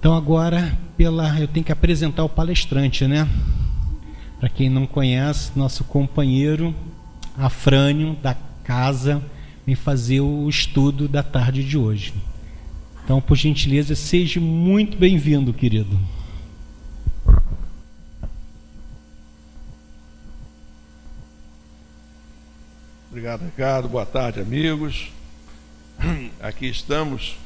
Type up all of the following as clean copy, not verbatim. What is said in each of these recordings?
Então agora eu tenho que apresentar o palestrante, né? Para quem não conhece, nosso companheiro Afrânio da casa vem fazer o estudo da tarde de hoje. Então, por gentileza, seja muito bem-vindo, querido. Obrigado, Ricardo. Boa tarde, amigos. Aqui estamos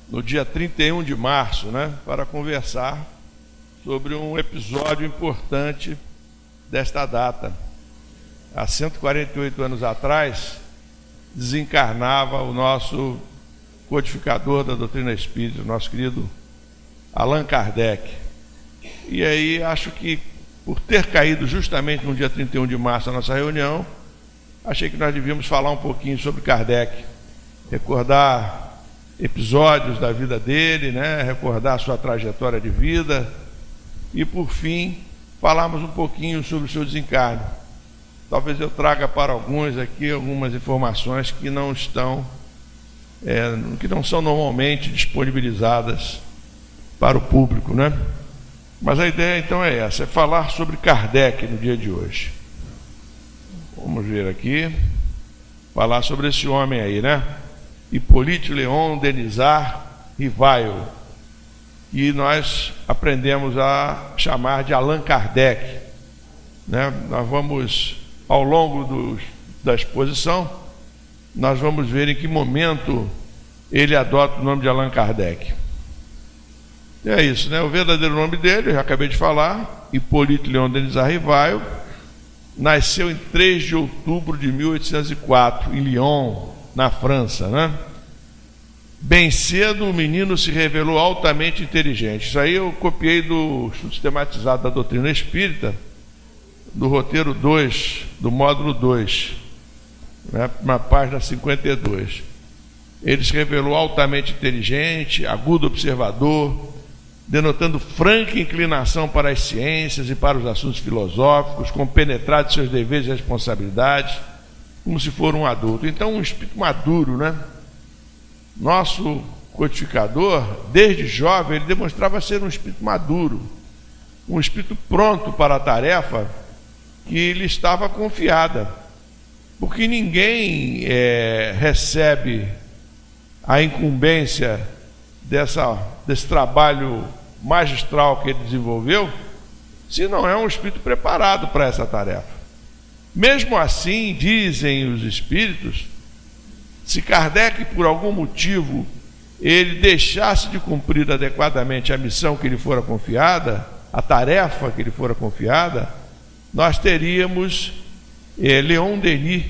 no dia 31 de março, para conversar sobre um episódio importante desta data. Há 148 anos atrás, desencarnava o nosso codificador da doutrina espírita, o nosso querido Allan Kardec. E aí, acho que, por ter caído justamente no dia 31 de março a nossa reunião, achei que nós devíamos falar um pouquinho sobre Kardec, recordar episódios da vida dele, recordar a sua trajetória de vida e, por fim, falarmos um pouquinho sobre o seu desencarne. Talvez eu traga para alguns aqui algumas informações que não são normalmente disponibilizadas para o público, Mas a ideia então é essa, é falar sobre Kardec no dia de hoje. Vamos ver aqui, falar sobre esse homem aí, Hippolyte Léon Denisard Rivail, que nós aprendemos a chamar de Allan Kardec, Nós vamos, ao longo da exposição, nós vamos ver em que momento ele adota o nome de Allan Kardec. E é isso, O verdadeiro nome dele, eu já acabei de falar, Hippolyte Léon Denisard Rivail. Nasceu em 3 de outubro de 1804, em Lyon, na França, Bem cedo o menino se revelou altamente inteligente. Isso aí eu copiei do estudo sistematizado da doutrina espírita, do roteiro 2, do módulo 2, na página 52. Ele se revelou altamente inteligente, agudo observador, denotando franca inclinação para as ciências e para os assuntos filosóficos, compenetrado de seus deveres e responsabilidades, como se for um adulto. Então, um espírito maduro, Nosso codificador, desde jovem, ele demonstrava ser um espírito maduro, um espírito pronto para a tarefa que lhe estava confiada, porque ninguém recebe a incumbência desse trabalho magistral que ele desenvolveu, se não é um espírito preparado para essa tarefa. Mesmo assim, dizem os espíritos, se Kardec, por algum motivo, ele deixasse de cumprir adequadamente a missão que lhe fora confiada, a tarefa que lhe fora confiada, nós teríamos Leon Denis,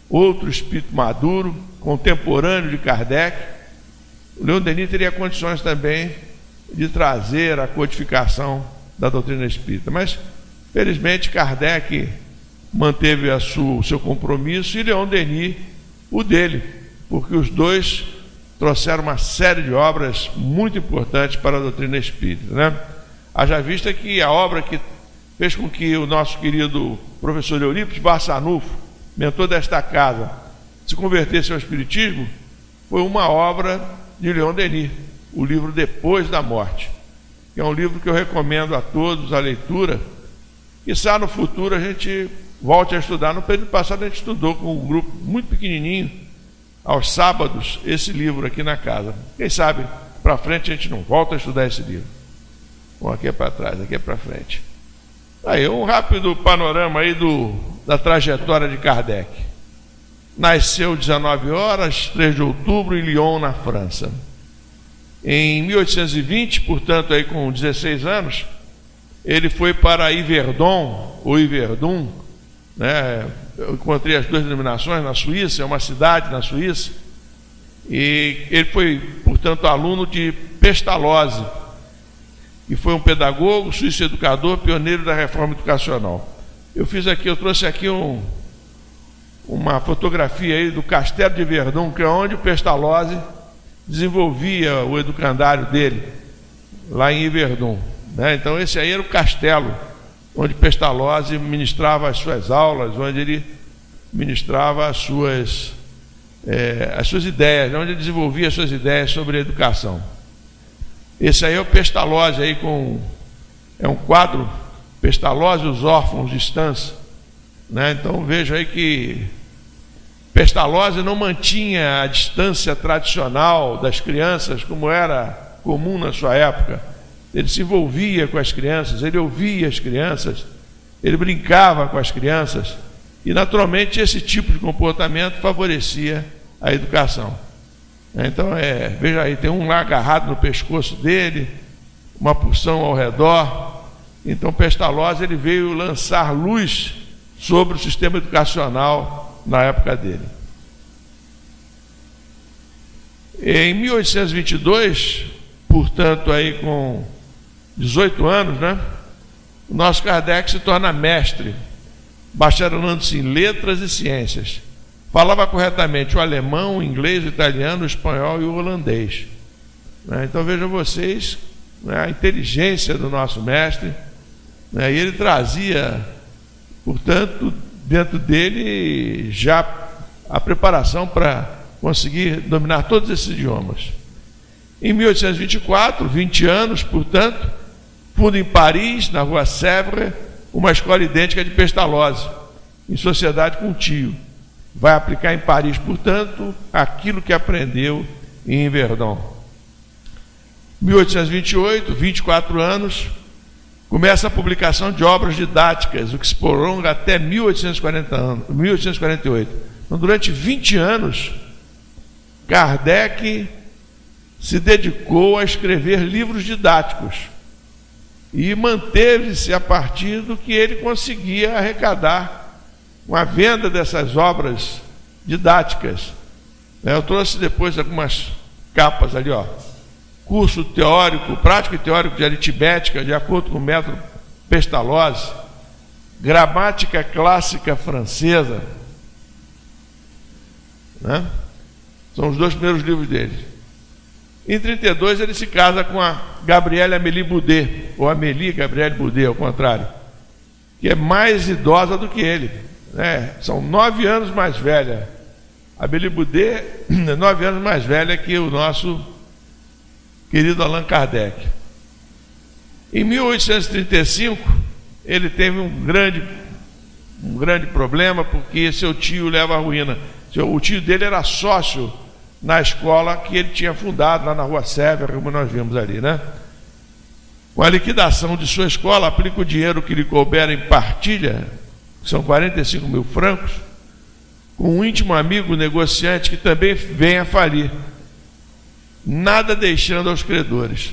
outro espírito maduro, contemporâneo de Kardec. O Leon Denis teria condições também de trazer a codificação da doutrina espírita, mas felizmente Kardec manteve o seu compromisso e Leon Denis o dele, porque os dois trouxeram uma série de obras muito importantes para a doutrina espírita, Haja vista que a obra que fez com que o nosso querido professor Eurípides Barçanufo, mentor desta casa, se convertesse ao espiritismo, foi uma obra de Leon Denis, o livro Depois da Morte, que é um livro que eu recomendo a todos a leitura. Quizá no futuro a gente volte a estudar. No período passado a gente estudou com um grupo muito pequenininho, aos sábados, esse livro aqui na casa. Quem sabe para frente a gente não volta a estudar esse livro. Bom, aqui é para trás, aqui é para frente. Aí, um rápido panorama aí da trajetória de Kardec. Nasceu 19 horas, 3 de outubro, em Lyon, na França. Em 1820, portanto, aí com 16 anos, ele foi para Yverdon, ou Yverdun, Eu encontrei as duas denominações na Suíça, é uma cidade na Suíça, e ele foi, portanto, aluno de Pestalozzi, que foi um pedagogo, suíço educador, pioneiro da reforma educacional. Eu trouxe aqui uma fotografia aí do Castelo de Verdun, que é onde o Pestalozzi desenvolvia o educandário dele, lá em Yverdun, Então esse aí era o castelo onde Pestalozzi ministrava as suas aulas, onde ele ministrava as suas ideias, onde ele desenvolvia as suas ideias sobre a educação. Esse aí é o Pestalozzi, aí é um quadro, Pestalozzi e os órfãos de Stans, né? Então veja aí que Pestalozzi não mantinha a distância tradicional das crianças, como era comum na sua época. Ele se envolvia com as crianças, ele ouvia as crianças, ele brincava com as crianças, e naturalmente esse tipo de comportamento favorecia a educação. Então, veja aí, tem um lá agarrado no pescoço dele, uma porção ao redor. Então, Pestalozzi, ele veio lançar luz sobre o sistema educacional na época dele. Em 1822, portanto, aí com 18 anos, né, o nosso Kardec se torna mestre, bacharelando-se em letras e ciências. Falava corretamente o alemão, o inglês, o italiano, o espanhol e o holandês. Então vejam vocês, né, a inteligência do nosso mestre, né, e ele trazia, portanto, dentro dele já a preparação para conseguir dominar todos esses idiomas. Em 1824, 20 anos, portanto, funda em Paris, na rua Sèvres, uma escola idêntica de Pestalozzi, em sociedade com o tio. Vai aplicar em Paris, portanto, aquilo que aprendeu em Verdun. 1828, 24 anos, começa a publicação de obras didáticas, o que se prolonga até 1848. Então, durante 20 anos, Kardec se dedicou a escrever livros didáticos e manteve-se a partir do que ele conseguia arrecadar com a venda dessas obras didáticas. Eu trouxe depois algumas capas ali, ó. Curso teórico, prático e teórico de aritmética, de acordo com o método Pestalozzi, gramática clássica francesa, né? São os dois primeiros livros dele. Em 32 ele se casa com a Gabrielle Amélie Boudet, ou Amélie Gabrielle Boudet, ao contrário, que é mais idosa do que ele. São 9 anos mais velha. A Amélie Boudet é 9 anos mais velha que o nosso querido Allan Kardec. Em 1835, ele teve um grande problema, porque seu tio leva à ruína. O tio dele era sócio na escola que ele tinha fundado lá na rua Sèvres, como nós vimos ali, né? Com a liquidação de sua escola, aplica o dinheiro que lhe couber em partilha, que são 45 mil francos, com um íntimo amigo negociante que também vem a falir, nada deixando aos credores.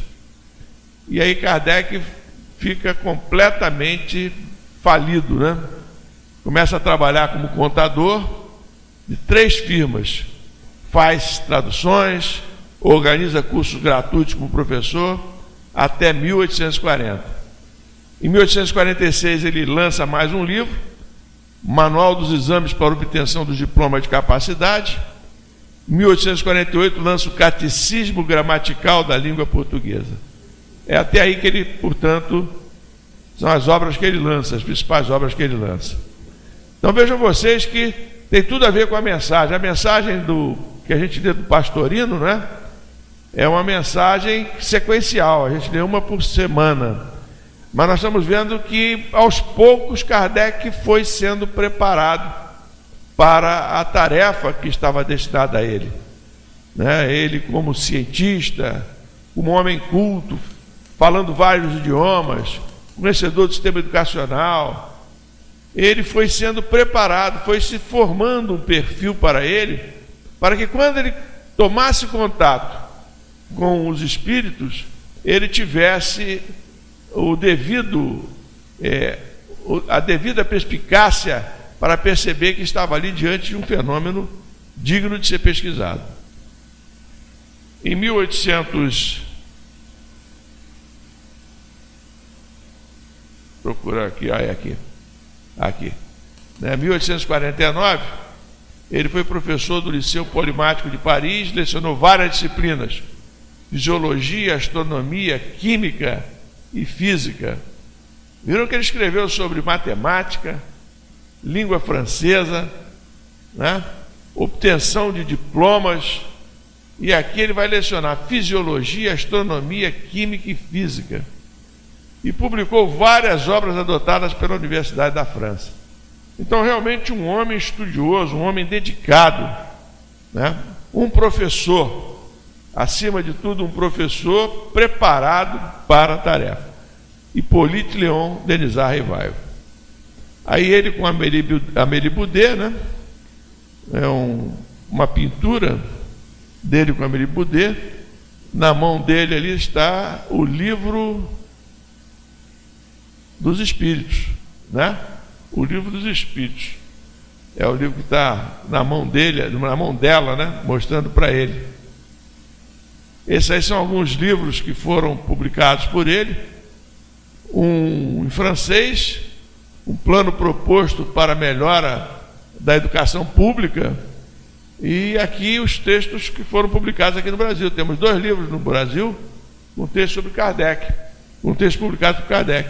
E aí Kardec fica completamente falido, né? Começa a trabalhar como contador de 3 firmas, faz traduções, organiza cursos gratuitos como professor, até 1840. Em 1846 ele lança mais um livro, Manual dos Exames para Obtenção do Diploma de Capacidade. Em 1848 lança o Catecismo Gramatical da Língua Portuguesa. É até aí que ele, portanto, são as obras que ele lança, as principais obras que ele lança. Então vejam vocês que tem tudo a ver com a mensagem. A mensagem que a gente lê do Pastorino, né, é uma mensagem sequencial, a gente lê uma por semana. Mas nós estamos vendo que, aos poucos, Kardec foi sendo preparado para a tarefa que estava destinada a ele. Ele, como cientista, como homem culto, falando vários idiomas, conhecedor do sistema educacional, ele foi sendo preparado, foi se formando um perfil para ele, para que quando ele tomasse contato com os espíritos, ele tivesse a devida perspicácia para perceber que estava ali diante de um fenômeno digno de ser pesquisado. Em 1800, procurar aqui, aqui, 1849, ele foi professor do Liceu Polimático de Paris, lecionou várias disciplinas: fisiologia, astronomia, química e física. Viram que ele escreveu sobre matemática, língua francesa, né? Obtenção de diplomas, E aqui ele vai lecionar fisiologia, astronomia, química e física. E publicou várias obras adotadas pela Universidade da França. Então, realmente, um homem estudioso, um homem dedicado, né? Um professor, acima de tudo, um professor preparado para a tarefa. Hippolyte Léon Denisard Rivail. Aí ele com Amélie Boudet, né? É uma pintura dele com Amélie Boudet. Na mão dele ali está o livro dos Espíritos, né? O livro dos Espíritos. É o livro que está na mão dele, na mão dela, né? Mostrando para ele. Esses aí são alguns livros que foram publicados por ele. Um em francês, um plano proposto para a melhora da educação pública. E aqui os textos que foram publicados aqui no Brasil. Temos 2 livros no Brasil, um texto sobre Kardec, um texto publicado por Kardec.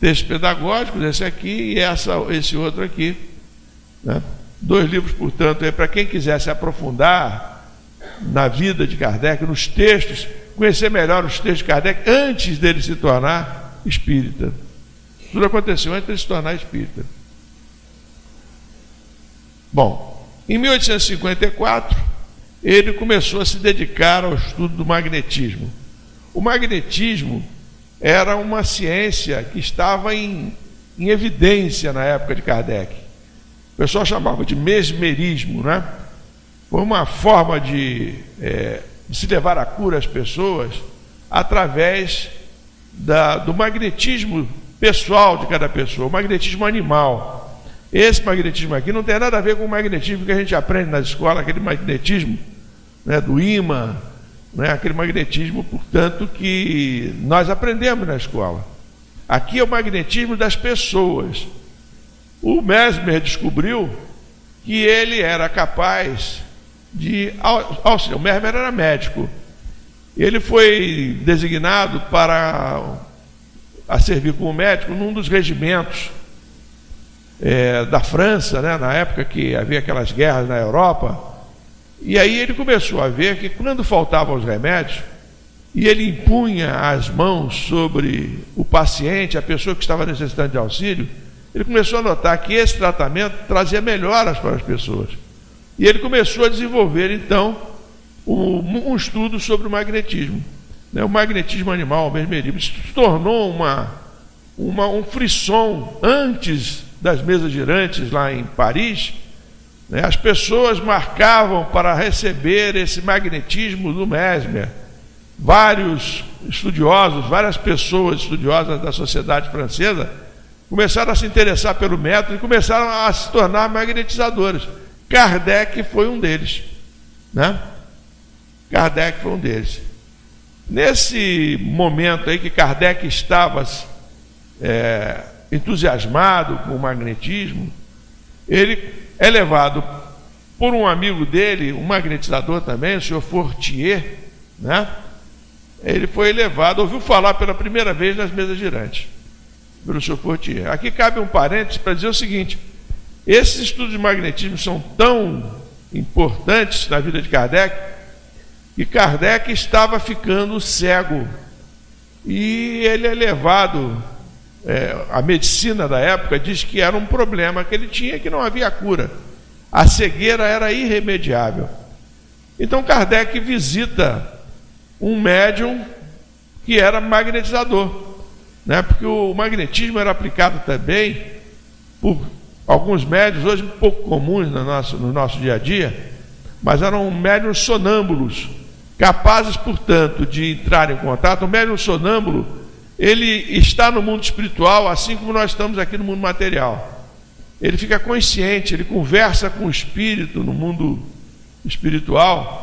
Textos pedagógicos, esse aqui e esse outro aqui, né? 2 livros, portanto, para quem quiser se aprofundar na vida de Kardec, nos textos, conhecer melhor os textos de Kardec antes dele se tornar espírita. Tudo aconteceu antes dele se tornar espírita. Bom, em 1854, ele começou a se dedicar ao estudo do magnetismo. O magnetismo era uma ciência que estava em evidência na época de Kardec. O pessoal chamava de mesmerismo, né? Foi uma forma de se levar à cura às pessoas através do magnetismo pessoal de cada pessoa, o magnetismo animal. Esse magnetismo aqui não tem nada a ver com o magnetismo que a gente aprende na escola, aquele magnetismo, né, do ímã, né, aquele magnetismo, portanto, que nós aprendemos na escola. Aqui é o magnetismo das pessoas. O Mesmer descobriu que ele era capaz de auxiliar. O Mesmer era médico. Ele foi designado para servir como médico num dos regimentos da França, né, na época que havia aquelas guerras na Europa. E aí ele começou a ver que quando faltavam os remédios, e ele impunha as mãos sobre o paciente, a pessoa que estava necessitando de auxílio, ele começou a notar que esse tratamento trazia melhoras para as pessoas. E ele começou a desenvolver, então, um estudo sobre o magnetismo, né? O magnetismo animal, o mesmerismo. Isso se tornou um frisson antes das mesas girantes lá em Paris, né? As pessoas marcavam para receber esse magnetismo do Mesmer. Vários estudiosos, várias pessoas estudiosas da sociedade francesa começaram a se interessar pelo método e começaram a se tornar magnetizadores. Kardec foi um deles, né? Kardec foi um deles. Nesse momento aí que Kardec estava entusiasmado com o magnetismo, ele é levado por um amigo dele, um magnetizador também, o senhor Fortier, né? Ele foi levado, ouviu falar pela primeira vez nas mesas girantes, pelo senhor Fortier. Aqui cabe um parênteses para dizer o seguinte: esses estudos de magnetismo são tão importantes na vida de Kardec, que Kardec estava ficando cego, e ele é levado, a medicina da época diz que era um problema que ele tinha, que não havia cura, a cegueira era irremediável. Então Kardec visita um médium que era magnetizador, né? Porque o magnetismo era aplicado também por alguns médiuns, hoje um pouco comuns no nosso dia a dia, mas eram médiuns sonâmbulos, capazes, portanto, de entrar em contato. O médium sonâmbulo, ele está no mundo espiritual, assim como nós estamos aqui no mundo material. Ele fica consciente, ele conversa com o espírito no mundo espiritual,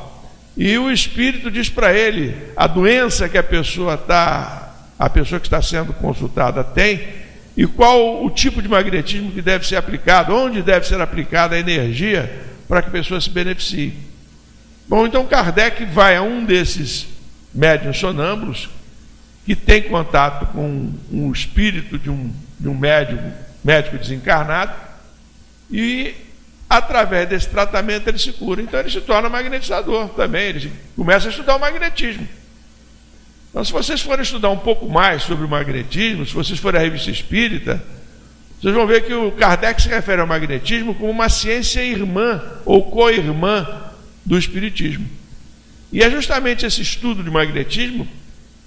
e o espírito diz para ele a doença que a pessoa que está sendo consultada tem, e qual o tipo de magnetismo que deve ser aplicado, onde deve ser aplicada a energia para que a pessoa se beneficie. Bom, então Kardec vai a um desses médiuns sonâmbulos que tem contato com o espírito de um médico desencarnado, e através desse tratamento ele se cura. Então ele se torna magnetizador também, ele começa a estudar o magnetismo. Então, se vocês forem estudar um pouco mais sobre o magnetismo, se vocês forem à Revista Espírita, vocês vão ver que o Kardec se refere ao magnetismo como uma ciência irmã ou co-irmã do Espiritismo. E é justamente esse estudo de magnetismo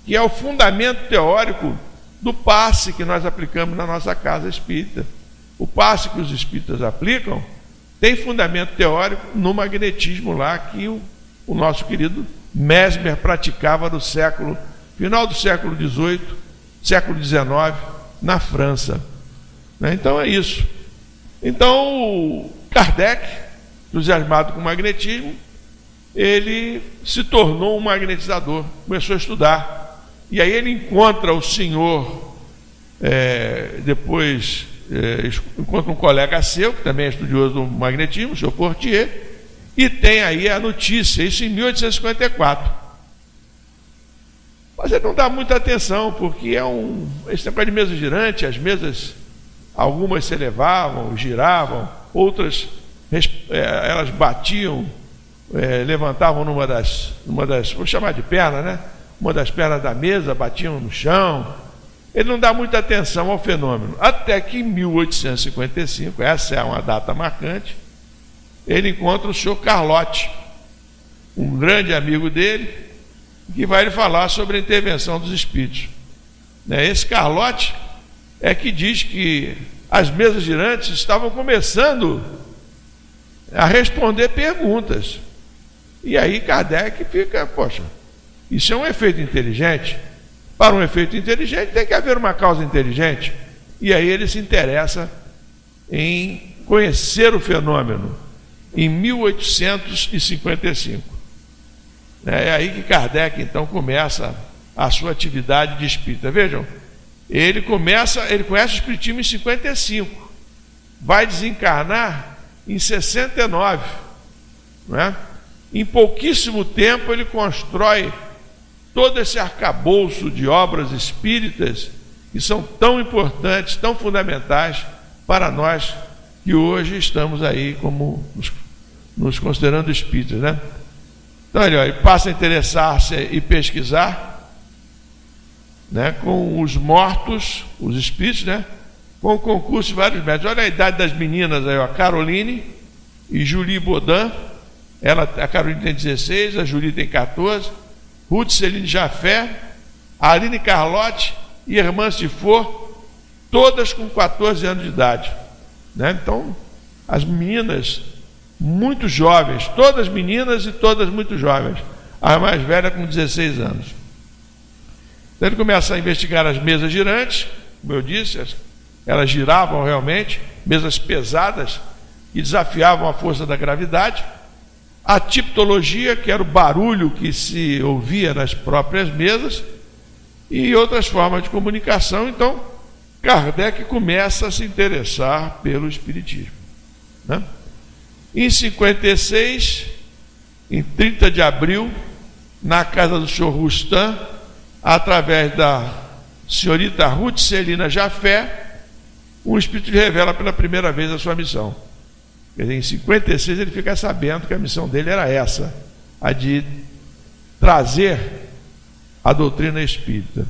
que é o fundamento teórico do passe que nós aplicamos na nossa casa espírita. O passe que os espíritas aplicam tem fundamento teórico no magnetismo lá que o nosso querido Mesmer praticava no final do século XVIII, século XIX, na França. Então é isso. Então Kardec, entusiasmado com o magnetismo, ele se tornou um magnetizador, começou a estudar. E aí ele encontra o senhor, encontra um colega seu, que também é estudioso do magnetismo, o senhor Portier, e tem aí a notícia, isso em 1854. Mas ele não dá muita atenção, porque esse negócio de mesa girante, as mesas, algumas se elevavam, giravam, outras elas batiam, levantavam numa das, vou chamar de perna, né? Uma das pernas da mesa, batiam no chão. Ele não dá muita atenção ao fenômeno. Até que em 1855, essa é uma data marcante, ele encontra o senhor Carlotti, um grande amigo dele, que vai lhe falar sobre a intervenção dos espíritos. Esse Carlotti é que diz que as mesas girantes estavam começando a responder perguntas. E aí Kardec fica, poxa, isso é um efeito inteligente? Para um efeito inteligente tem que haver uma causa inteligente. E aí ele se interessa em conhecer o fenômeno em 1855. É aí que Kardec então começa a sua atividade de espírita. Vejam, ele conhece o espiritismo em 55, vai desencarnar em 69, não é? Em pouquíssimo tempo ele constrói todo esse arcabouço de obras espíritas que são tão importantes, tão fundamentais para nós que hoje estamos aí como nos considerando espíritas, né? Então ele passa a interessar-se e pesquisar, né, com os mortos, os espíritos, né, com o concurso de vários médicos. Olha a idade das meninas aí, a Caroline e Julie Baudin. A Caroline tem 16, a Julie tem 14, Ruth Celine Jafé, a Aline Carlotti e Irmã Sifor, todas com 14 anos de idade, né? Então, as meninas muito jovens, todas meninas e todas muito jovens, a mais velha com 16 anos. Então ele começa a investigar as mesas girantes, como eu disse, elas giravam realmente, mesas pesadas e desafiavam a força da gravidade. A tiptologia, que era o barulho que se ouvia nas próprias mesas, e outras formas de comunicação. Então Kardec começa a se interessar pelo espiritismo, né? Em 56, em 30 de abril, na casa do senhor Rustan, através da senhorita Ruth Celina Jafé, um espírito lhe revela pela primeira vez a sua missão. Quer dizer, em 56 ele fica sabendo que a missão dele era essa, a de trazer a doutrina espírita.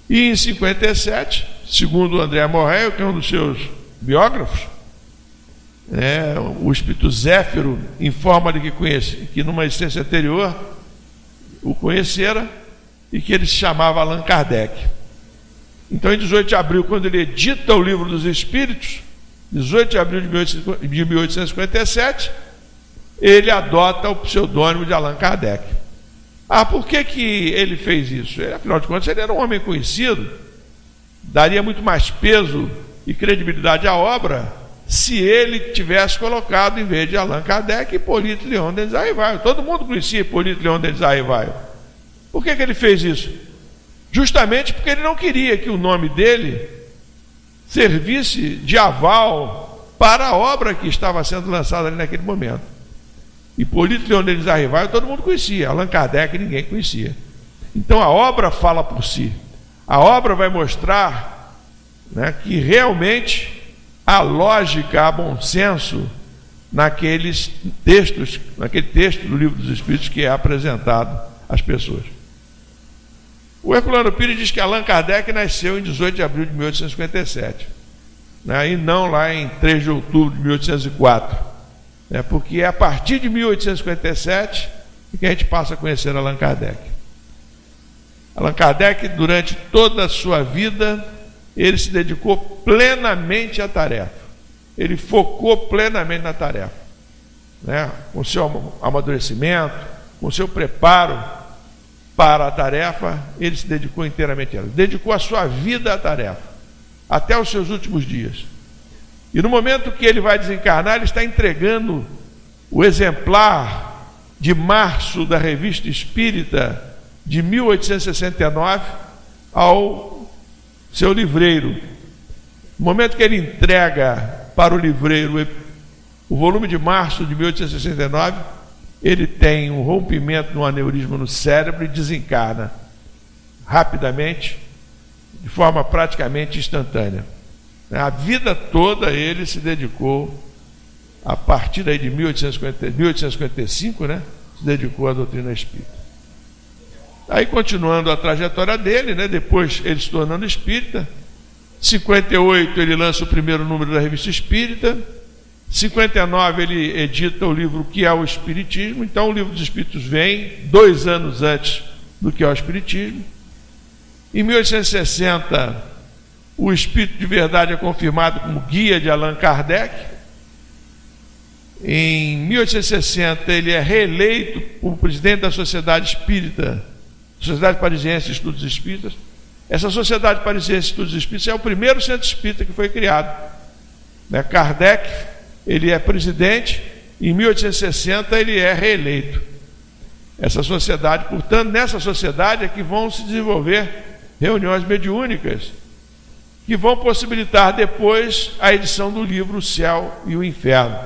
E em 57, segundo André Morel, que é um dos seus biógrafos, o espírito Zéfiro informa-lhe que numa existência anterior o conhecera e que ele se chamava Allan Kardec. Então, em 18 de abril, quando ele edita o Livro dos Espíritos, 18 de abril de 1857, ele adota o pseudônimo de Allan Kardec. Por que ele fez isso? Afinal de contas, ele era um homem conhecido, daria muito mais peso e credibilidade à obra se ele tivesse colocado, em vez de Allan Kardec, Hipólito Leon Denis Arrivaille. Todo mundo conhecia Hipólito Leon Denis Arrivaille. Por que ele fez isso? Justamente porque ele não queria que o nome dele servisse de aval para a obra que estava sendo lançada ali naquele momento. Hipólito Leon Denis Arrivaille todo mundo conhecia, Allan Kardec ninguém conhecia. Então a obra fala por si. A obra vai mostrar, né, que realmente a lógica, a bom senso naquele texto do Livro dos Espíritos que é apresentado às pessoas. O Herculano Pires diz que Allan Kardec nasceu em 18 de abril de 1857, né, e não lá em 3 de outubro de 1804, né, porque é a partir de 1857 que a gente passa a conhecer Allan Kardec. Allan Kardec, durante toda a sua vida, ele se dedicou plenamente à tarefa. Ele focou plenamente na tarefa, né? Com seu amadurecimento, com seu preparo para a tarefa, ele se dedicou inteiramente a ela. Dedicou a sua vida à tarefa, até os seus últimos dias. E no momento que ele vai desencarnar, ele está entregando o exemplar de março da Revista Espírita de 1869 ao seu livreiro. No momento que ele entrega para o livreiro o volume de março de 1869, ele tem um rompimento no aneurisma no cérebro e desencarna rapidamente, de forma praticamente instantânea. A vida toda ele se dedicou, a partir daí de 1855, né, se dedicou à doutrina espírita. Aí, continuando a trajetória dele, né, depois ele se tornando espírita, 58 ele lança o primeiro número da Revista Espírita, 59 ele edita o livro Que é o Espiritismo. Então o Livro dos Espíritos vem 2 anos antes do Que é o Espiritismo. Em 1860 o Espírito de Verdade é confirmado como guia de Allan Kardec. Em 1860 ele é reeleito como presidente da Sociedade Espírita, Sociedade Parisiense de Estudos Espíritas. Essa Sociedade Parisiense de Estudos Espíritas é o primeiro centro espírita que foi criado, né? Kardec, ele é presidente, em 1860 ele é reeleito. Essa sociedade, portanto, nessa sociedade é que vão se desenvolver reuniões mediúnicas, que vão possibilitar depois a edição do livro O Céu e o Inferno.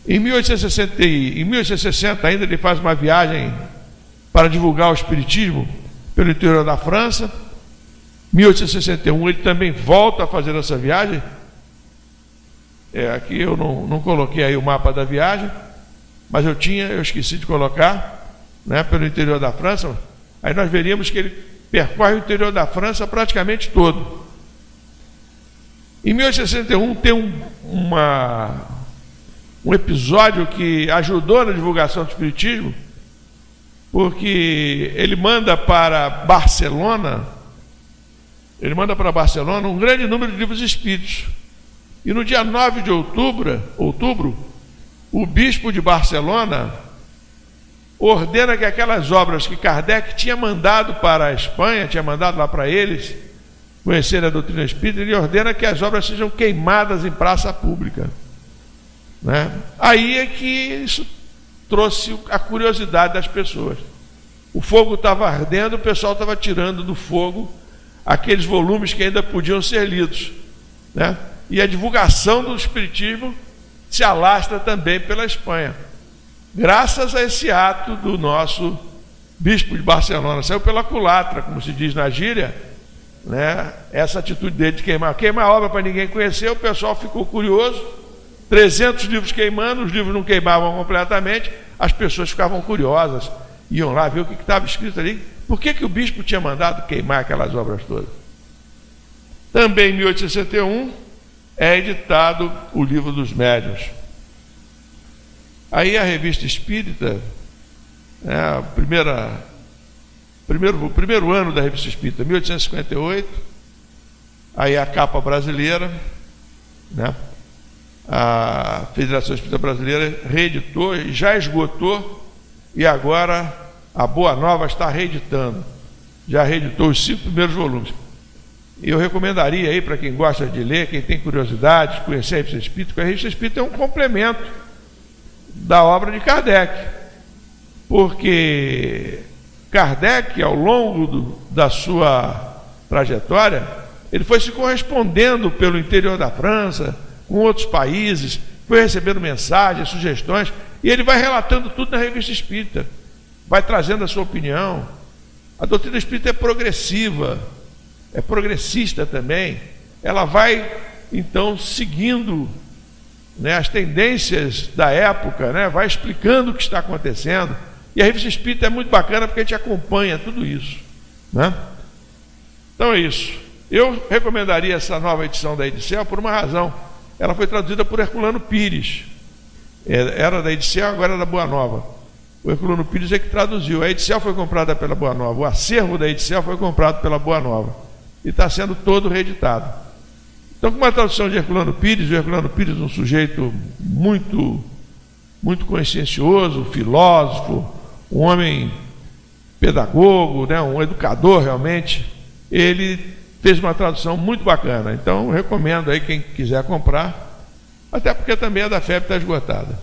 Em 1860 ainda ele faz uma viagem para divulgar o Espiritismo pelo interior da França. Em 1861 ele também volta a fazer essa viagem. Aqui eu não coloquei aí o mapa da viagem, mas eu esqueci de colocar, né, pelo interior da França. Aí nós veríamos que ele percorre o interior da França praticamente todo. Em 1861 tem um episódio que ajudou na divulgação do Espiritismo, porque ele manda para Barcelona um grande número de livros espíritos. E no dia 9 de outubro, o bispo de Barcelona ordena que aquelas obras que Kardec tinha mandado para a Espanha, tinha mandado lá para eles conhecer a doutrina espírita, ele ordena que as obras sejam queimadas em praça pública, né? Aí é que isso trouxe a curiosidade das pessoas. O fogo estava ardendo, o pessoal estava tirando do fogo aqueles volumes que ainda podiam ser lidos, né? E a divulgação do Espiritismo se alastra também pela Espanha, graças a esse ato do nosso bispo de Barcelona. Saiu pela culatra, como se diz na gíria, né? Essa atitude dele de queimar a obra para ninguém conhecer. O pessoal ficou curioso, 300 livros queimando, os livros não queimavam completamente, as pessoas ficavam curiosas, iam lá ver o que estava escrito ali, por que o bispo tinha mandado queimar aquelas obras todas. Também em 1861 é editado o Livro dos Médiuns. Aí a Revista Espírita, o primeiro ano da Revista Espírita, 1858, aí a capa brasileira, né? A Federação Espírita Brasileira reeditou e já esgotou, e agora a Boa Nova está reeditando, já reeditou os 5 primeiros volumes. Eu recomendaria aí para quem gosta de ler, quem tem curiosidade de conhecer a Revista Espírita, porque a Revista Espírita é um complemento da obra de Kardec, porque Kardec, ao longo da sua trajetória, ele foi se correspondendo pelo interior da França, com outros países, foi recebendo mensagens, sugestões, e ele vai relatando tudo na Revista Espírita, vai trazendo a sua opinião. A doutrina espírita é progressiva, é progressista também, ela vai então seguindo né, as tendências da época, né, vai explicando o que está acontecendo. E a Revista Espírita é muito bacana porque a gente acompanha tudo isso, né? Então é isso. Eu recomendaria essa nova edição da Edicel por uma razão. Ela foi traduzida por Herculano Pires. Era da Edicel, agora é da Boa Nova. O Herculano Pires é que traduziu. A Edicel foi comprada pela Boa Nova. O acervo da Edicel foi comprado pela Boa Nova. E está sendo todo reeditado. Então, com uma tradução de Herculano Pires, o Herculano Pires é um sujeito muito consciencioso, filósofo, um homem pedagogo, né, um educador realmente. Ele fez uma tradução muito bacana. Então, recomendo aí quem quiser comprar, até porque também a da FEB está esgotada.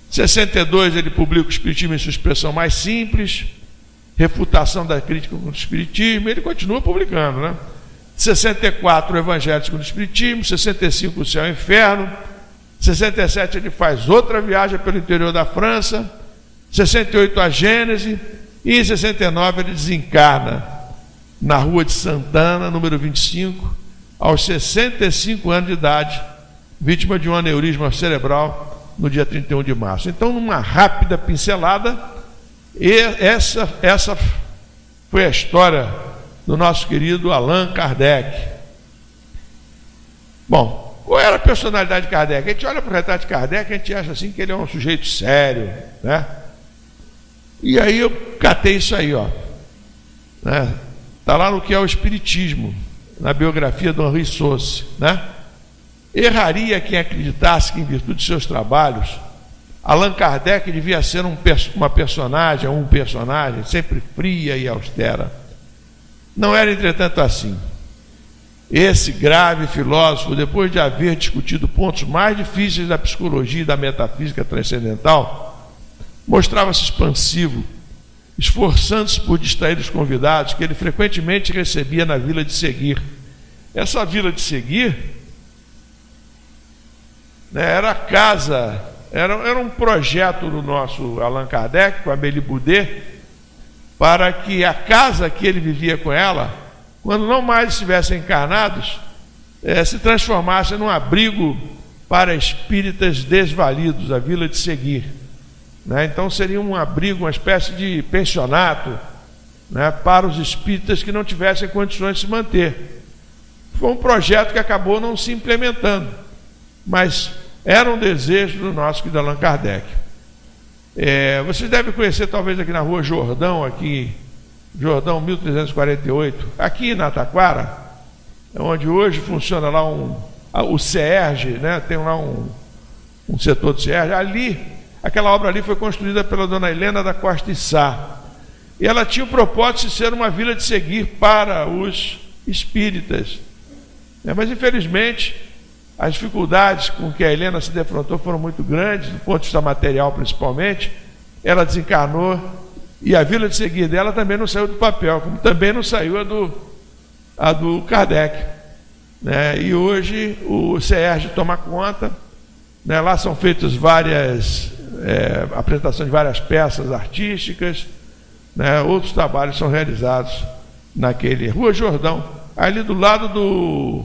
Em 62, ele publica o Espiritismo em sua expressão mais simples, refutação da crítica contra o Espiritismo, ele continua publicando, né? 64, o Evangelho segundo o Espiritismo. 65, o Céu e o Inferno. 67, ele faz outra viagem pelo interior da França. 68, a Gênese. E em 69, ele desencarna na Rua de Santana, número 25, aos 65 anos de idade, vítima de um aneurisma cerebral no dia 31 de março. Então, numa rápida pincelada, essa foi a história do nosso querido Allan Kardec. Bom, qual era a personalidade de Kardec? A gente olha para o retrato de Kardec, a gente acha assim que ele é um sujeito sério, né? E aí eu catei isso aí, ó, né? Está lá no que é o Espiritismo, na biografia do Henri Sauce, né? Erraria quem acreditasse que, em virtude de seus trabalhos, Allan Kardec devia ser um personagem sempre fria e austera. Não era, entretanto, assim. Esse grave filósofo, depois de haver discutido pontos mais difíceis da psicologia e da metafísica transcendental, mostrava-se expansivo, esforçando-se por distrair os convidados que ele frequentemente recebia na Vila de Seguir. Essa Vila de Seguir, né, era a casa, era um projeto do nosso Allan Kardec, com a Amélie Boudet, para que a casa que ele vivia com ela, quando não mais estivessem encarnados, se transformasse num abrigo para espíritas desvalidos, a Vila de Seguir, né? Então seria um abrigo, uma espécie de pensionato, né, para os espíritas que não tivessem condições de se manter. Foi um projeto que acabou não se implementando, mas era um desejo do nosso querido Allan Kardec. Vocês devem conhecer, talvez, aqui na Rua Jordão, Jordão 1348, aqui na Taquara, onde hoje funciona lá o CERJ, né? Tem lá um setor do CERJ. Ali, aquela obra ali foi construída pela dona Helena da Costa e Sá, e ela tinha o propósito de ser uma vila de seguir para os espíritas, mas infelizmente as dificuldades com que a Helena se defrontou foram muito grandes, do ponto de vista material principalmente. Ela desencarnou e a Vila de Seguir dela também não saiu do papel, como também não saiu a do Kardec, né? E hoje o CERJ toma conta, né? Lá são feitas várias apresentações de várias peças artísticas, né? Outros trabalhos são realizados naquele Rua Jordão, ali do lado do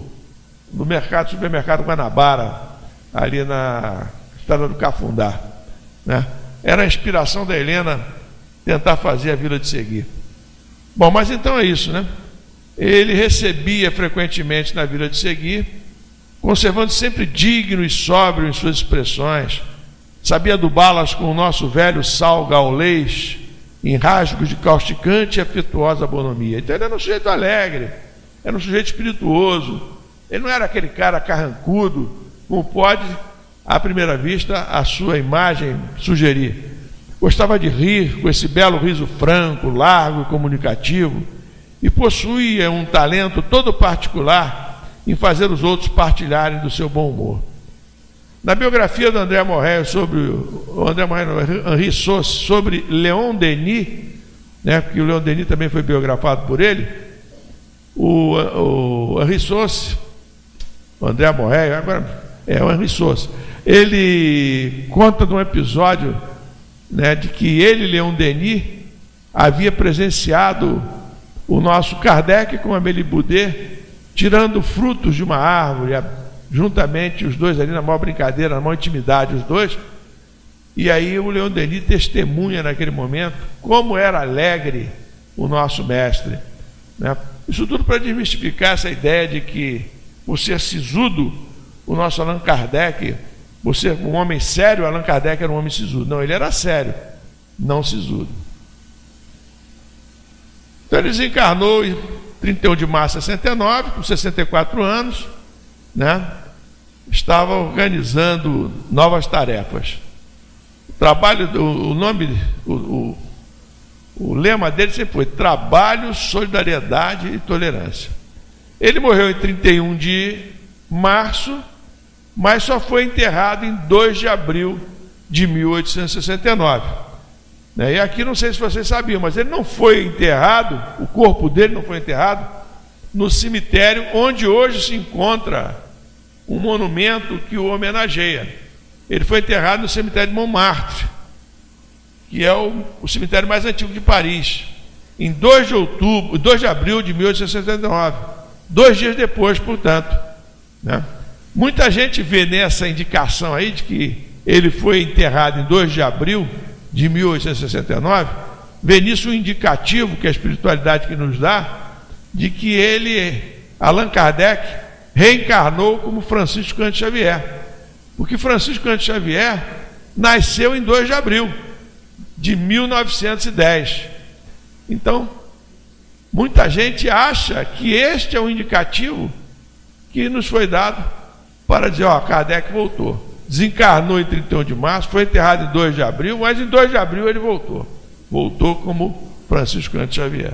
supermercado Guanabara, ali na estrada do Cafundá, né? Era a inspiração da Helena tentar fazer a Vila de Seguir. Bom, mas então é isso, né? Ele recebia frequentemente na Vila de Seguir, conservando sempre digno e sóbrio em suas expressões, sabia adubá-las com o nosso velho sal gaulês, em rasgos de causticante e afetuosa bonomia. Então ele era um sujeito alegre, era um sujeito espirituoso. Ele não era aquele cara carrancudo, como pode, à primeira vista, a sua imagem sugerir. Gostava de rir com esse belo riso franco, largo e comunicativo, e possuía um talento todo particular em fazer os outros partilharem do seu bom humor. Na biografia do André Morel Henri Sauce, sobre Leon Denis, né, porque o Leon Denis também foi biografado por ele, o Henri Sauce, o André Morel, agora o Henri Sauce, ele conta de um episódio, né, de que ele, Leon Denis, havia presenciado o nosso Kardec com a Amélie Boudet tirando frutos de uma árvore, juntamente os dois ali na maior brincadeira, na maior intimidade, os dois. E aí o Leon Denis testemunha naquele momento como era alegre o nosso mestre, né? Isso tudo para desmistificar essa ideia de que, por ser sisudo, o nosso Allan Kardec, por ser um homem sério, Allan Kardec era um homem sisudo. Não, ele era sério, não sisudo. Então ele desencarnou em 31 de março de 69, com 64 anos, né? Estava organizando novas tarefas. O lema dele sempre foi trabalho, solidariedade e tolerância. Ele morreu em 31 de março, mas só foi enterrado em 2 de abril de 1869. E aqui não sei se vocês sabiam, mas ele não foi enterrado, o corpo dele não foi enterrado no cemitério onde hoje se encontra um monumento que o homenageia. Ele foi enterrado no cemitério de Montmartre, que é o cemitério mais antigo de Paris, em 2 de abril de 1869, 2 dias depois, portanto, né? Muita gente vê nessa indicação aí de que ele foi enterrado em 2 de abril de 1869, vê nisso um indicativo que a espiritualidade que nos dá, de que ele, Allan Kardec, reencarnou como Francisco Cândido Xavier, porque Francisco Cândido Xavier nasceu em 2 de abril de 1910. Então, muita gente acha que este é um indicativo que nos foi dado para dizer, ó, Kardec voltou. Desencarnou em 31 de março, foi enterrado em 2 de abril, mas em 2 de abril ele voltou. Voltou como Francisco Cândido Xavier.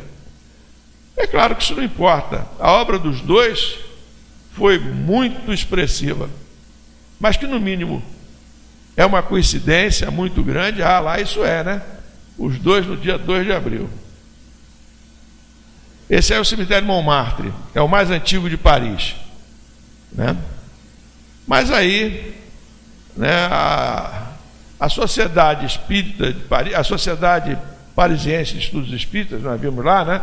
É claro que isso não importa. A obra dos dois foi muito expressiva, mas que no mínimo é uma coincidência muito grande. Ah, lá isso é, né? Os dois no dia 2 de abril. Esse é o cemitério Montmartre, é o mais antigo de Paris, né? Mas aí, né, a Sociedade Espírita de Paris, a Sociedade Parisiense de Estudos Espíritas, nós vimos lá, né?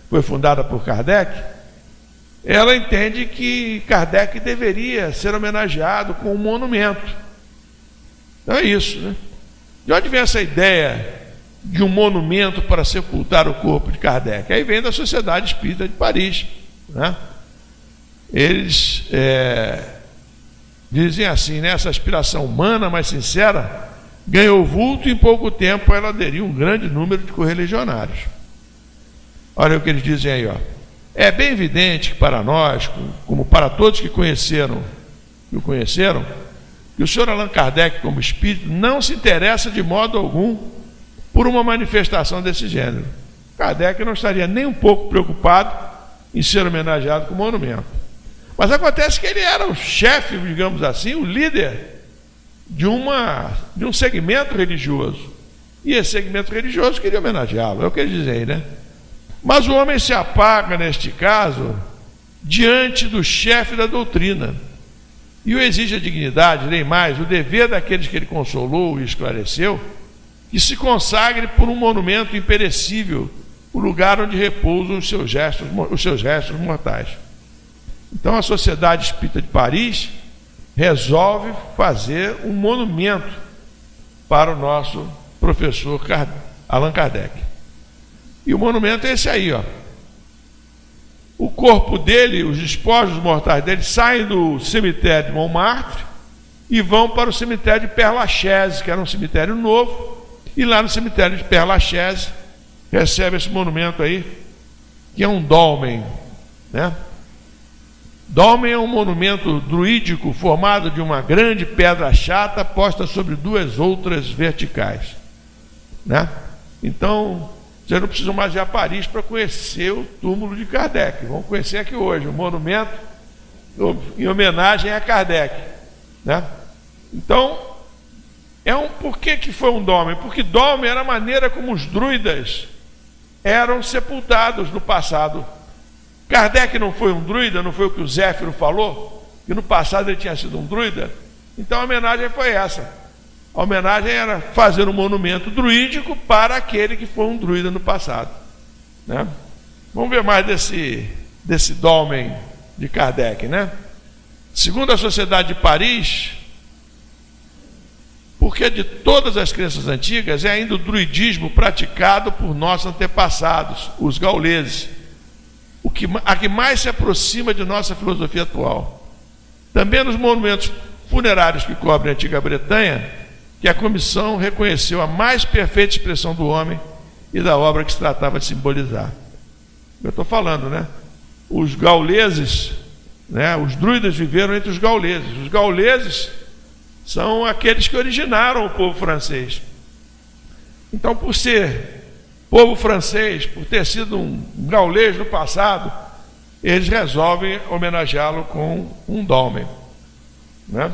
Foi fundada por Kardec. Ela entende que Kardec deveria ser homenageado com um monumento. Então é isso, né? De onde vem essa ideia de um monumento para sepultar o corpo de Kardec? Aí vem da Sociedade Espírita de Paris, né? Eles dizem assim, né? Essa aspiração humana, mais sincera, ganhou vulto e em pouco tempo ela aderiu um grande número de correligionários. Olha o que eles dizem aí, ó. É bem evidente que para nós, como para todos que o conheceram, que o senhor Allan Kardec, como espírito, não se interessa de modo algum por uma manifestação desse gênero. Kardec não estaria nem um pouco preocupado em ser homenageado com monumento. Mas acontece que ele era o chefe, digamos assim, o líder de um segmento religioso. E esse segmento religioso queria homenageá-lo, é o que eles dizem aí, né? Mas o homem se apaga, neste caso, diante do chefe da doutrina, e o exige a dignidade, nem mais, o dever daqueles que ele consolou e esclareceu, que se consagre por um monumento imperecível, o lugar onde repousam os seus restos mortais. Então a Sociedade Espírita de Paris resolve fazer um monumento para o nosso professor Allan Kardec. E o monumento é esse aí, ó. O corpo dele, os despojos mortais dele, saem do cemitério de Montmartre e vão para o cemitério de Père Lachaise, que era um cemitério novo, e lá no cemitério de Père Lachaise recebe esse monumento aí, que é um dolmen, né? Dolmen é um monumento druídico formado de uma grande pedra chata posta sobre 2 outras verticais, né? Então, vocês não precisam mais ir a Paris para conhecer o túmulo de Kardec. Vão conhecer aqui hoje, o monumento em homenagem a Kardec, né? Então, por que foi um dolmen? Porque dolmen era a maneira como os druidas eram sepultados no passado. Kardec não foi um druida, não foi o que o Zéfiro falou, que no passado ele tinha sido um druida. Então a homenagem foi essa. A homenagem era fazer um monumento druídico para aquele que foi um druida no passado, né? Vamos ver mais desse dolmen de Kardec, né? Segundo a Sociedade de Paris, porque de todas as crenças antigas é ainda o druidismo praticado por nossos antepassados, os gauleses, a que mais se aproxima de nossa filosofia atual. Também nos monumentos funerários que cobrem a antiga Bretanha, que a comissão reconheceu a mais perfeita expressão do homem e da obra que se tratava de simbolizar. Eu estou falando, né? Os gauleses, né? Os druidas viveram entre os gauleses. Os gauleses são aqueles que originaram o povo francês. Então, por ser povo francês, por ter sido um gaulês no passado, eles resolvem homenageá-lo com um dolmen, né?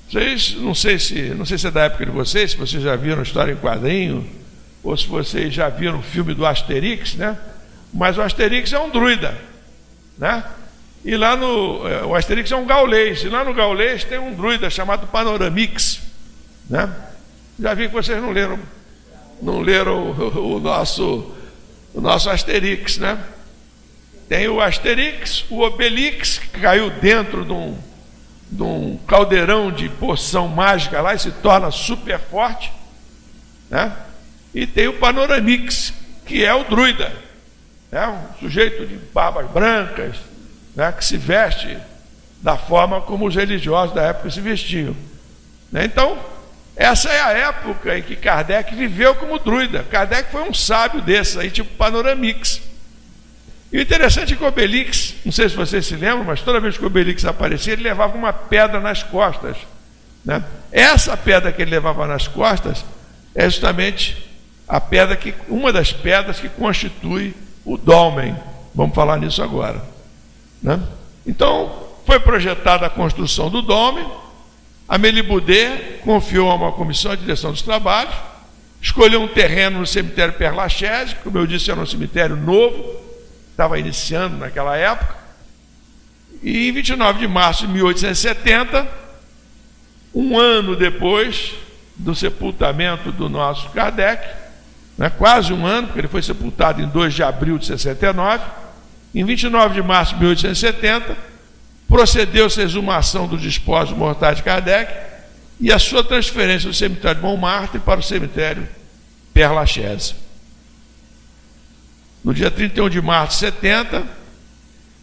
Vocês, não sei se é da época de vocês, se vocês já viram História em Quadrinho, ou se vocês já viram o filme do Asterix, né? Mas o Asterix é um druida, né? E lá o Asterix é um gaulês, e lá no gaulês tem um druida chamado Panoramix, né? Já vi que vocês não leram o nosso Asterix, né? Tem o Asterix, o Obelix, que caiu dentro de um caldeirão de poção mágica lá e se torna super forte, né? E tem o Panoramix, que é o druida, é um sujeito de barbas brancas, né, que se veste da forma como os religiosos da época se vestiam, né? Então, essa é a época em que Kardec viveu como druida. Kardec foi um sábio desses aí, tipo Panoramix. E o interessante é que o Obelix, não sei se vocês se lembram, mas toda vez que o Obelix aparecia, ele levava uma pedra nas costas, né? Essa pedra que ele levava nas costas é justamente uma das pedras que constitui o dolmen. Vamos falar nisso agora, né? Então, foi projetada a construção do dolmen. Amélie Boudet confiou a uma comissão de direção dos trabalhos, escolheu um terreno no cemitério Père Lachaise, que, como eu disse, era um cemitério novo, estava iniciando naquela época, e em 29 de março de 1870, um ano depois do sepultamento do nosso Kardec, né, quase um ano, porque ele foi sepultado em 2 de abril de 69, em 29 de março de 1870, procedeu-se a exumação dos despojos mortais de Kardec e a sua transferência do cemitério de Montmartre para o cemitério Père Lachaise. No dia 31 de março de 70,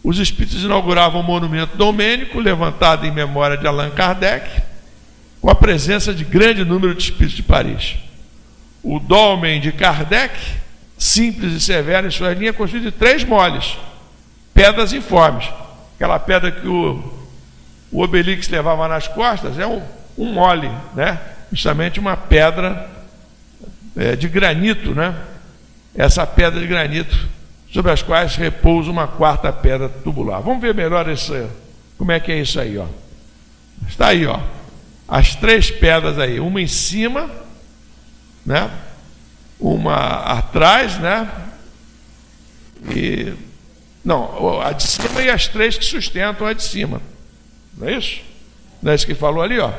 os espíritos inauguravam o monumento domênico, levantado em memória de Allan Kardec, com a presença de grande número de espíritos de Paris. O dolmen de Kardec, simples e severo em sua linha, constitui de 3 moles, pedras informes. Aquela pedra que o Obelix levava nas costas é um mole, né? Justamente uma pedra de granito, né? Essa pedra de granito, sobre as quais repousa uma 4ª pedra tubular. Vamos ver melhor como é que é isso aí, ó. Está aí, ó, as 3 pedras aí, uma em cima, né? Uma atrás, né? Não, a de cima e as 3 que sustentam a de cima. Não é isso? Não é isso que falou ali, ó?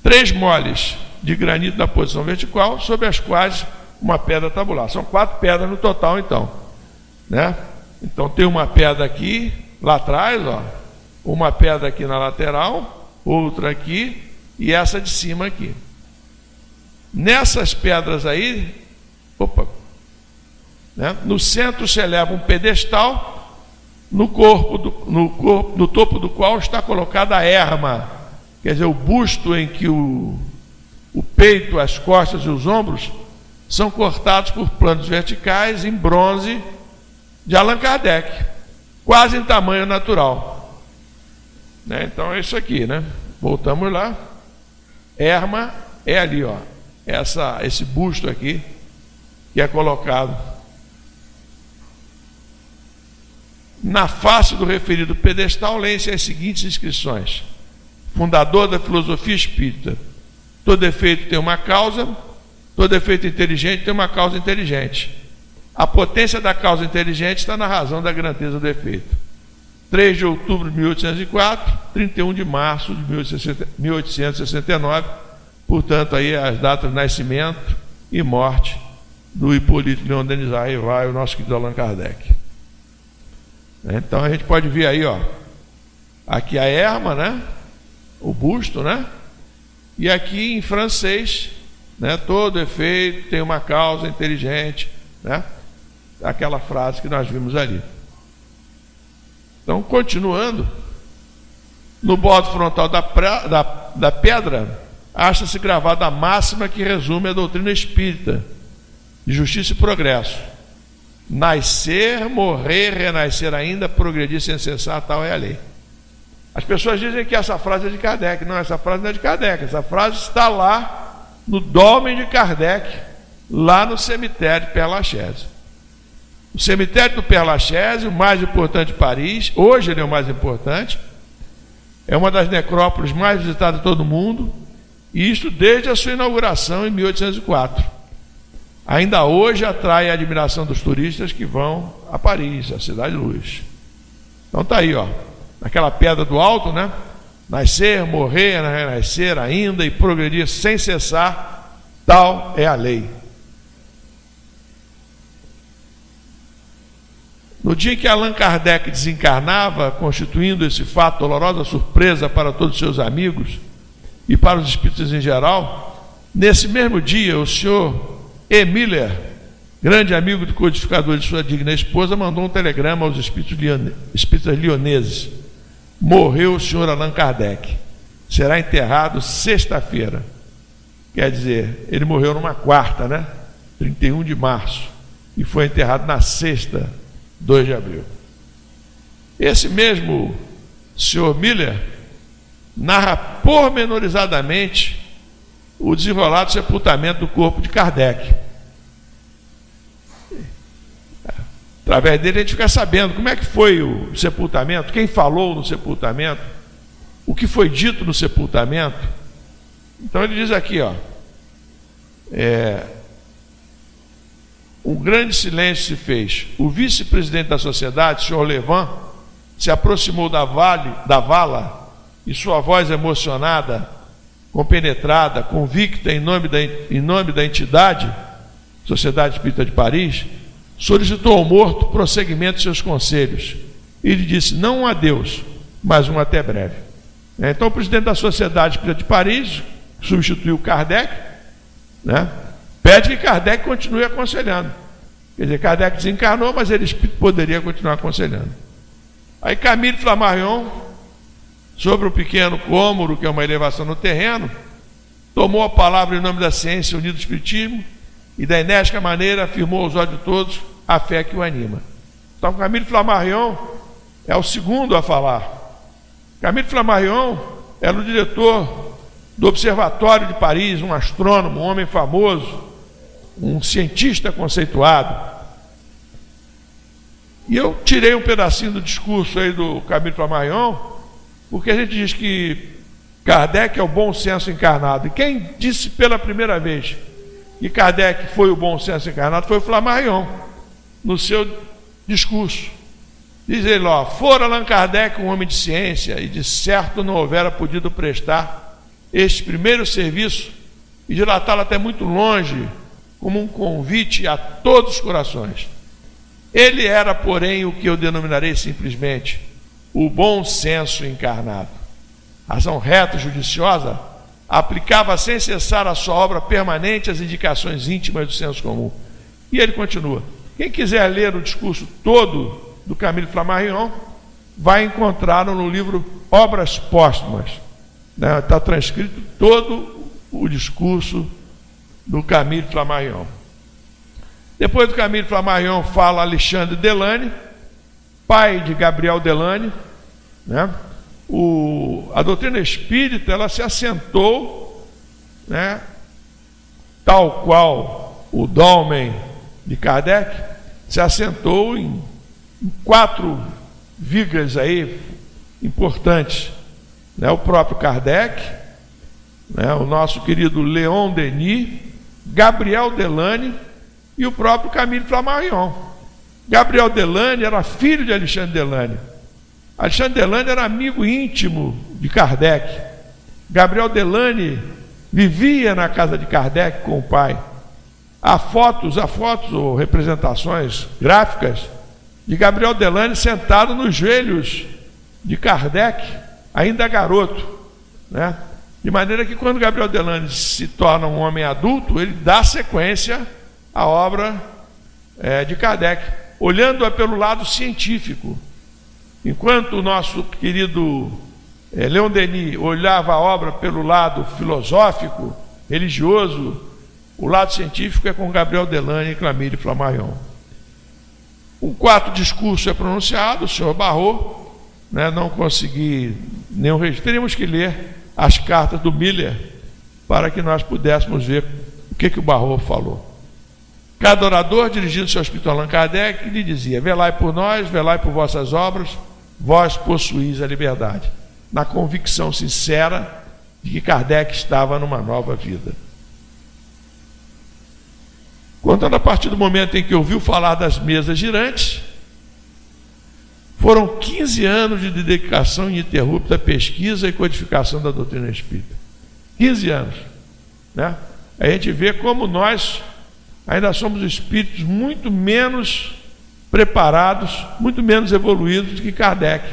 3 moles de granito na posição vertical, sobre as quais uma pedra tabular. São 4 pedras no total, então, né? Então tem uma pedra aqui, lá atrás, ó, uma pedra aqui na lateral, outra aqui e essa de cima aqui. Nessas pedras aí, né, no centro se eleva um pedestal, no topo do qual está colocada a erma, quer dizer, o busto em que o peito, as costas e os ombros são cortados por planos verticais em bronze de Allan Kardec, quase em tamanho natural, né? Então é isso aqui, né? Voltamos lá. Erma é ali, ó, esse busto aqui que é colocado na face do referido pedestal. Leem-se as seguintes inscrições: fundador da filosofia espírita, todo efeito tem uma causa, todo efeito inteligente tem uma causa inteligente. A potência da causa inteligente está na razão da grandeza do efeito. 3 de outubro de 1804, 31 de março de 1869, portanto, aí as datas de nascimento e morte do Hipólito Leon Denis, aí vai o nosso querido Allan Kardec. Então a gente pode ver aí, ó, aqui a Herma, né? O busto, né? E aqui em francês, né? Todo efeito tem uma causa inteligente, né? Aquela frase que nós vimos ali. Então, continuando, no bordo frontal da pedra, acha-se gravada a máxima que resume a doutrina espírita, de justiça e progresso. Nascer, morrer, renascer ainda, progredir sem cessar, tal é a lei. As pessoas dizem que essa frase é de Kardec. Não, essa frase não é de Kardec. Essa frase está lá no Dolmen de Kardec, lá no cemitério de Père Lachaise. O cemitério do Père Lachaise, o mais importante de Paris, hoje ele é o mais importante, é uma das necrópolis mais visitadas de todo o mundo, e isso desde a sua inauguração em 1804. Ainda hoje atrai a admiração dos turistas que vão a Paris, a Cidade de Luz. Então está aí, ó, naquela pedra do alto, né? Nascer, morrer, renascer ainda e progredir sem cessar, tal é a lei. No dia em que Allan Kardec desencarnava, constituindo esse fato dolorosa surpresa para todos os seus amigos e para os espíritos em geral, nesse mesmo dia o senhor E. Miller, grande amigo do codificador de sua digna esposa, mandou um telegrama aos espíritas lioneses: morreu o senhor Allan Kardec, será enterrado sexta-feira. Quer dizer, ele morreu numa quarta, né? 31 de março, e foi enterrado na sexta, 2 de abril. Esse mesmo senhor Miller narra pormenorizadamente o desenrolado sepultamento do corpo de Kardec. Através dele a gente fica sabendo como é que foi o sepultamento, quem falou no sepultamento, o que foi dito no sepultamento. Então ele diz aqui, ó, um grande silêncio se fez. O vice-presidente da sociedade, senhor Levan, se aproximou da vala e sua voz emocionada, compenetrada, convicta em nome da entidade, Sociedade Espírita de Paris, solicitou ao morto prosseguimento de seus conselhos. E lhe disse, não um adeus, mas um até breve. Então o presidente da Sociedade Espírita de Paris substituiu Kardec, né? Pede que Kardec continue aconselhando. Quer dizer, Kardec desencarnou, mas ele poderia continuar aconselhando. Aí Camille Flammarion, sobre o pequeno cômoro, que é uma elevação no terreno, tomou a palavra em nome da ciência unida do Espiritismo e da enérgica maneira afirmou aos olhos de todos a fé que o anima. Então Camille Flammarion é o segundo a falar. Camille Flammarion era o diretor do Observatório de Paris, um astrônomo, um homem famoso, um cientista conceituado. E eu tirei um pedacinho do discurso aí do Camille Flammarion, porque a gente diz que Kardec é o bom senso encarnado. E quem disse pela primeira vez que Kardec foi o bom senso encarnado foi o Flammarion, no seu discurso. Diz ele, ó, fora Allan Kardec um homem de ciência, e de certo não houvera podido prestar este primeiro serviço e dilatá-lo até muito longe, como um convite a todos os corações. Ele era, porém, o que eu denominarei simplesmente o bom senso encarnado. Ação reta e judiciosa, aplicava sem cessar a sua obra permanente às indicações íntimas do senso comum. E ele continua. Quem quiser ler o discurso todo do Camille Flammarion, vai encontrá-lo no livro Obras Póstumas. Está transcrito todo o discurso do Camille Flammarion. Depois do Camille Flammarion fala Alexandre Delane, pai de Gabriel Delane, né? A doutrina espírita, ela se assentou, né, tal qual o Dolmen de Kardec se assentou em 4 vigas aí importantes, né? O próprio Kardec, né? O nosso querido Leon Denis, Gabriel Delane e o próprio Camille Flammarion. Gabriel Delane era filho de Alexandre Delane. Alexandre Delane era amigo íntimo de Kardec. Gabriel Delane vivia na casa de Kardec com o pai. Há fotos ou representações gráficas de Gabriel Delane sentado nos joelhos de Kardec, ainda garoto, né? De maneira que quando Gabriel Delane se torna um homem adulto, ele dá sequência à obra de Kardec, olhando-a pelo lado científico. Enquanto o nosso querido Leon Denis olhava a obra pelo lado filosófico, religioso, o lado científico é com Gabriel Delane e Camille Flammarion. Um quarto discurso é pronunciado, o senhor Barrault, né, não consegui nenhum registro. Teríamos que ler as cartas do Miller para que nós pudéssemos ver o que o Barrault falou. Cada orador, dirigindo-se ao espírito Allan Kardec, lhe dizia: velai por nós, velai por vossas obras, vós possuís a liberdade, na convicção sincera de que Kardec estava numa nova vida. Contando a partir do momento em que ouviu falar das mesas girantes, foram 15 anos de dedicação ininterrupta à pesquisa e codificação da doutrina espírita. 15 anos, né? A gente vê como nós ainda somos espíritos muito menos preparados, muito menos evoluídos do que Kardec,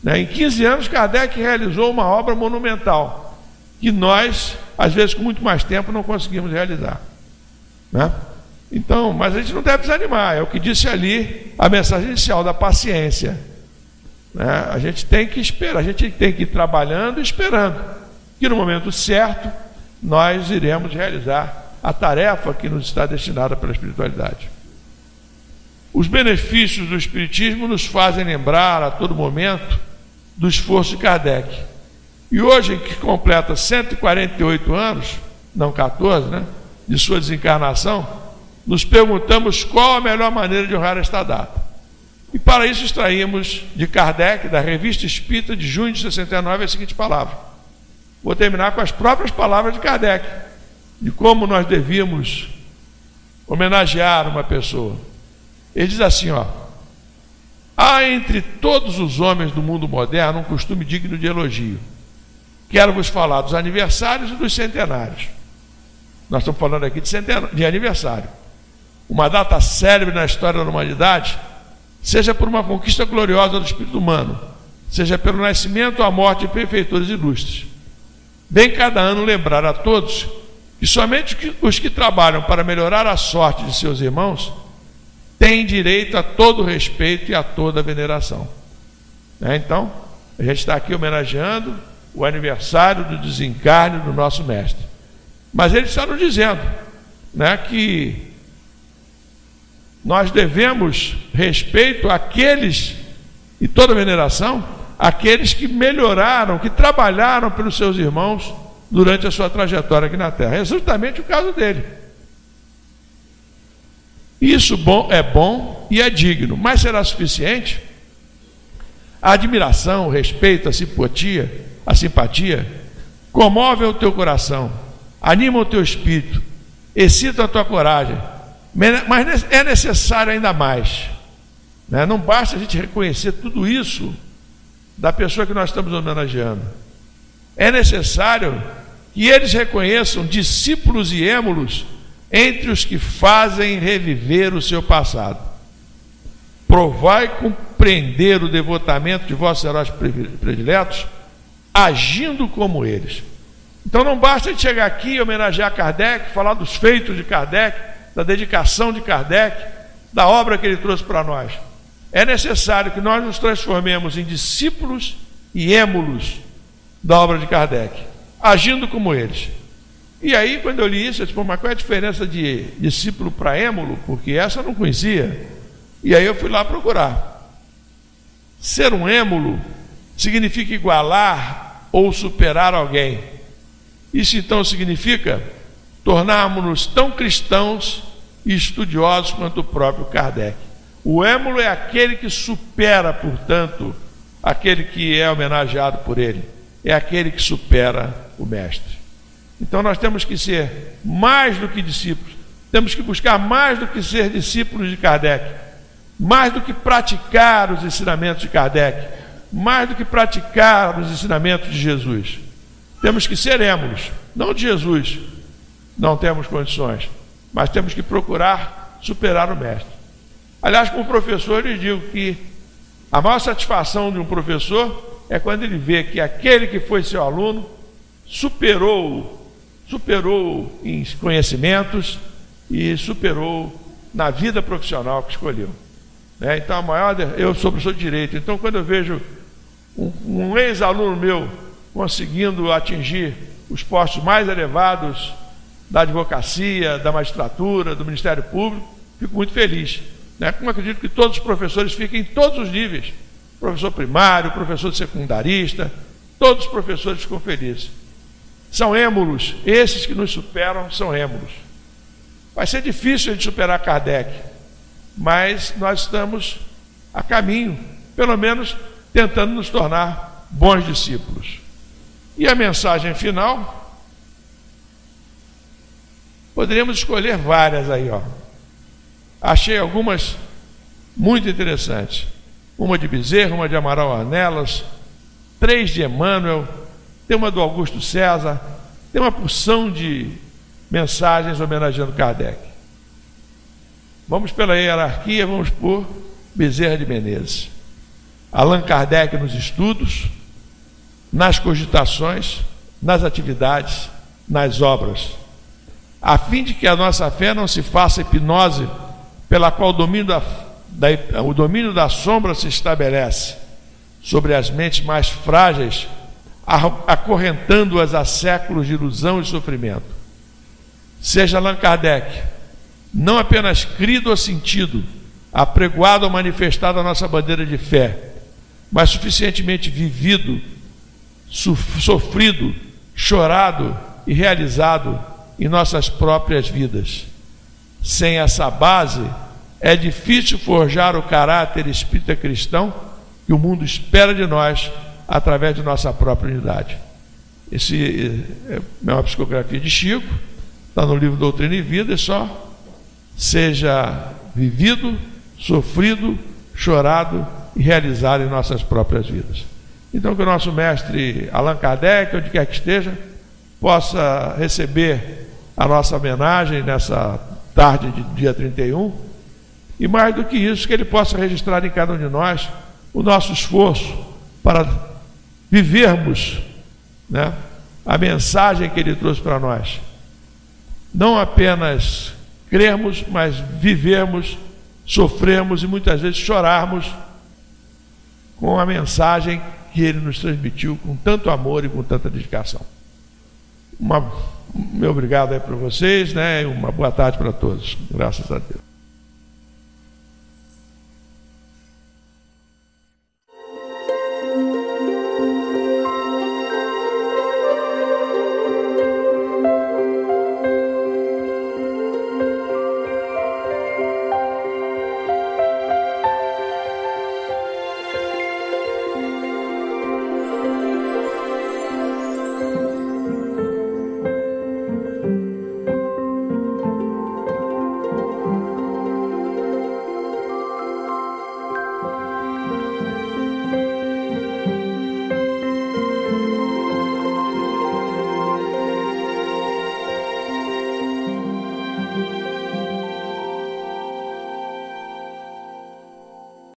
né? Em 15 anos, Kardec realizou uma obra monumental, que nós, às vezes com muito mais tempo, não conseguimos realizar, né? Então, mas a gente não deve desanimar, é o que disse ali a mensagem inicial da paciência, né? A gente tem que esperar, a gente tem que ir trabalhando e esperando, que no momento certo nós iremos realizar a tarefa que nos está destinada pela espiritualidade. Os benefícios do espiritismo nos fazem lembrar a todo momento do esforço de Kardec. E hoje, que completa 148 anos, não 14, né, de sua desencarnação, nos perguntamos qual a melhor maneira de honrar esta data. E para isso extraímos de Kardec, da Revista Espírita de junho de 69, a seguinte palavra. Vou terminar com as próprias palavras de Kardec, de como nós devíamos homenagear uma pessoa. Ele diz assim, ó: há entre todos os homens do mundo moderno um costume digno de elogio. Quero vos falar dos aniversários e dos centenários. Nós estamos falando aqui de aniversário. Uma data célebre na história da humanidade, seja por uma conquista gloriosa do espírito humano, seja pelo nascimento ou a morte de benfeitores ilustres. Bem cada ano lembrar a todos que somente os que trabalham para melhorar a sorte de seus irmãos têm direito a todo o respeito e a toda a veneração. Então, a gente está aqui homenageando o aniversário do desencarne do nosso mestre. Mas ele está nos dizendo, né, que nós devemos respeito àqueles, e toda veneração, àqueles que melhoraram, que trabalharam pelos seus irmãos durante a sua trajetória aqui na Terra. É justamente o caso dele. Isso é bom e é digno, mas será suficiente? A admiração, o respeito, a simpatia comove o teu coração, anima o teu espírito, excita a tua coragem, mas é necessário ainda mais, né? Não basta a gente reconhecer tudo isso da pessoa que nós estamos homenageando. É necessário que eles reconheçam discípulos e émulos entre os que fazem reviver o seu passado. Provai compreender o devotamento de vossos heróis prediletos, agindo como eles. Então não basta a gente chegar aqui e homenagear Kardec, falar dos feitos de Kardec, da dedicação de Kardec, da obra que ele trouxe para nós. É necessário que nós nos transformemos em discípulos e émulos da obra de Kardec, agindo como eles. E aí, quando eu li isso, eu disse: mas qual é a diferença de discípulo para émulo? Porque essa eu não conhecia. E aí eu fui lá procurar. Ser um émulo significa igualar ou superar alguém. Isso então significa tornarmos-nos tão cristãos e estudiosos quanto o próprio Kardec. O émulo é aquele que supera, portanto, aquele que é homenageado por ele. É aquele que supera o mestre. Então nós temos que ser mais do que discípulos, temos que buscar mais do que ser discípulos de Kardec, mais do que praticar os ensinamentos de Kardec, mais do que praticar os ensinamentos de Jesus. Temos que ser émulos, não de Jesus, não temos condições, mas temos que procurar superar o mestre. Aliás, como professor, eu digo que A maior satisfação de um professor é quando ele vê que aquele que foi seu aluno superou em conhecimentos e superou na vida profissional que escolheu. Então, eu sou professor de Direito, então quando eu vejo um ex-aluno meu conseguindo atingir os postos mais elevados da advocacia, da magistratura, do Ministério Público, fico muito feliz. Como acredito que todos os professores fiquem em todos os níveis, professor primário, professor de secundarista, todos os professores ficam felizes. São êmulos, esses que nos superam são êmulos. Vai ser difícil a gente superar Kardec, mas nós estamos a caminho, pelo menos tentando nos tornar bons discípulos. E a mensagem final, poderíamos escolher várias aí, ó. Achei algumas muito interessantes. Uma de Bezerra, uma de Amaral Ornelas, 3 de Emmanuel, tem uma do Augusto César, tem uma porção de mensagens homenageando Kardec. Vamos pela hierarquia, vamos por Bezerra de Menezes. Allan Kardec nos estudos, nas cogitações, nas atividades, nas obras, a fim de que a nossa fé não se faça hipnose pela qual o domínio da sombra se estabelece sobre as mentes mais frágeis, acorrentando-as a séculos de ilusão e sofrimento. Seja Allan Kardec não apenas crido ou sentido, apregoado ou manifestado a nossa bandeira de fé, mas suficientemente vivido, sofrido, chorado e realizado em nossas próprias vidas. Sem essa base, é difícil forjar o caráter espírita cristão que o mundo espera de nós através de nossa própria unidade. Esse é uma psicografia de Chico, está no livro Doutrina e Vida, só seja vivido, sofrido, chorado e realizado em nossas próprias vidas. Então, que o nosso mestre Allan Kardec, onde quer que esteja, possa receber a nossa homenagem nessa tarde de dia 31, e mais do que isso, que ele possa registrar em cada um de nós o nosso esforço para vivermos, a mensagem que ele trouxe para nós. Não apenas crermos, mas vivermos, sofremos e muitas vezes chorarmos com a mensagem que ele nos transmitiu com tanto amor e com tanta dedicação. Meu obrigado aí para vocês, e uma boa tarde para todos. Graças a Deus.